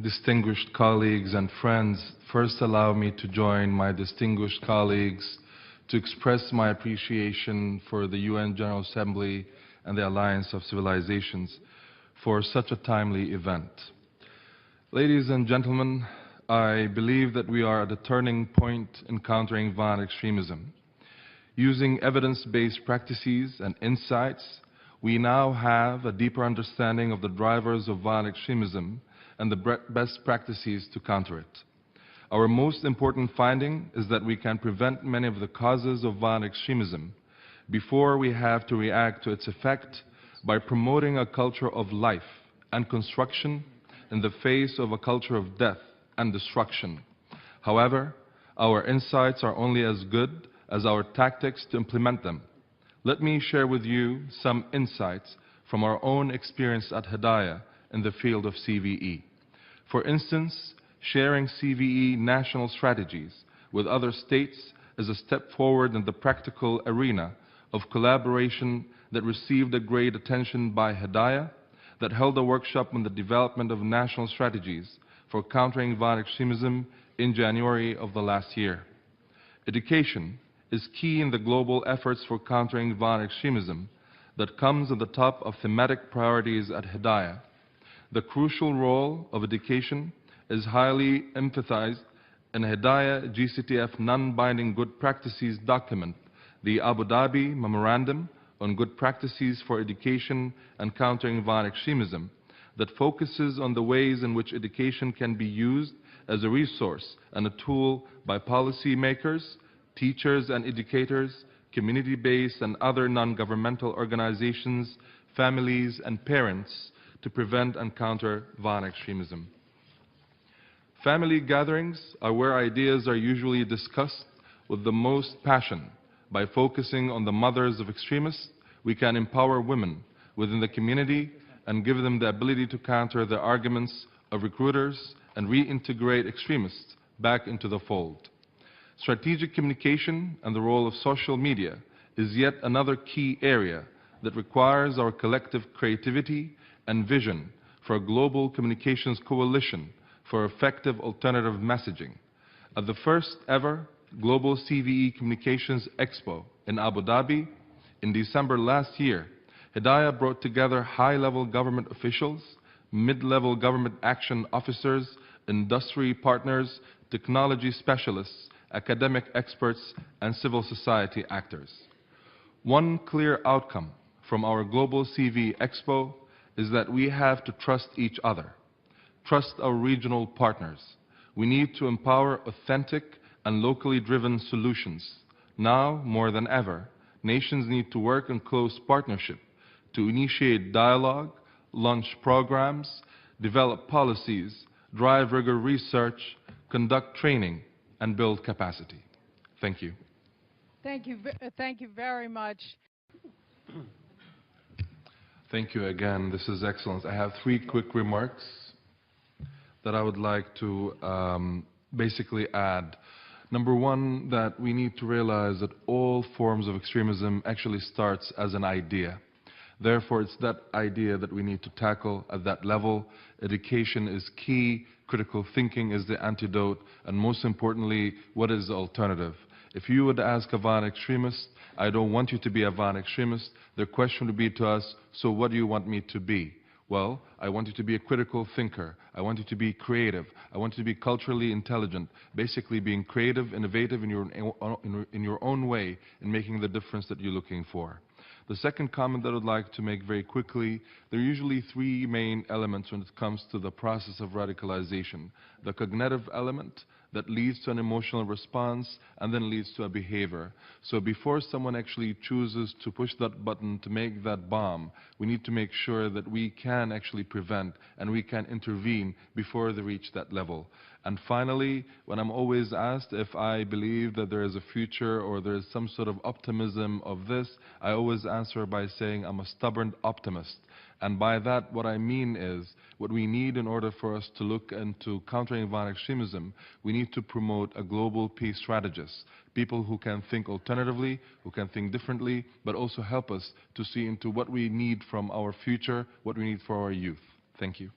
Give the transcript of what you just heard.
distinguished colleagues and friends, first allow me to join my distinguished colleagues to express my appreciation for the UN General Assembly and the Alliance of Civilizations for such a timely event. Ladies and gentlemen, I believe that we are at a turning point in countering violent extremism. Using evidence-based practices and insights, we now have a deeper understanding of the drivers of violent extremism and the best practices to counter it. Our most important finding is that we can prevent many of the causes of violent extremism before we have to react to its effect by promoting a culture of life and construction in the face of a culture of death and destruction. However, our insights are only as good as our tactics to implement them. Let me share with you some insights from our own experience at Hedayah in the field of CVE. For instance, sharing CVE national strategies with other states is a step forward in the practical arena of collaboration that received a great attention by Hedayah, that held a workshop on the development of national strategies for countering violent extremism in January of the last year. Education is key in the global efforts for countering violent extremism that comes at the top of thematic priorities at Hedayah. The crucial role of education is highly emphasized in Hedayah GCTF non-binding good practices document, the Abu Dhabi Memorandum on Good Practices for Education and Countering Violent Extremism, that focuses on the ways in which education can be used as a resource and a tool by policymakers, teachers and educators, community-based and other non-governmental organizations, families and parents to prevent and counter violent extremism. Family gatherings are where ideas are usually discussed with the most passion. By focusing on the mothers of extremists, we can empower women within the community and give them the ability to counter the arguments of recruiters and reintegrate extremists back into the fold. Strategic communication and the role of social media is yet another key area that requires our collective creativity and vision for a global communications coalition for effective alternative messaging. At the first ever Global CVE Communications Expo in Abu Dhabi in December last year, Hedayah brought together high-level government officials, mid-level government action officers, industry partners, technology specialists, academic experts, and civil society actors. One clear outcome from our Global CV Expo is that we have to trust each other, trust our regional partners. We need to empower authentic and locally driven solutions. Now, more than ever, nations need to work in close partnership to initiate dialogue, launch programs, develop policies, drive rigorous research, conduct training, and build capacity. Thank you. Thank you very much. Thank you again. This is excellent. I have three quick remarks that I would like to basically add. Number one, that we need to realize that all forms of extremism actually starts as an idea. Therefore, it's that idea that we need to tackle at that level. Education is key. Critical thinking is the antidote. And most importantly, what is the alternative? If you would ask a violent extremist, I don't want you to be a violent extremist, their question would be to us, so what do you want me to be? Well, I want you to be a critical thinker. I want you to be creative. I want you to be culturally intelligent, basically being creative, innovative in your own way in making the difference that you're looking for. The second comment that I'd like to make very quickly, there are usually three main elements when it comes to the process of radicalization. The cognitive element that leads to an emotional response and then leads to a behavior. So before someone actually chooses to push that button to make that bomb, we need to make sure that we can actually prevent and we can intervene before they reach that level. And finally, when I'm always asked if I believe that there is a future or there is some sort of optimism of this, I always answer by saying I'm a stubborn optimist. And by that, what I mean is, what we need in order for us to look into countering violent extremism, we need to promote a global peace strategist, people who can think alternatively, who can think differently, but also help us to see into what we need from our future, what we need for our youth. Thank you.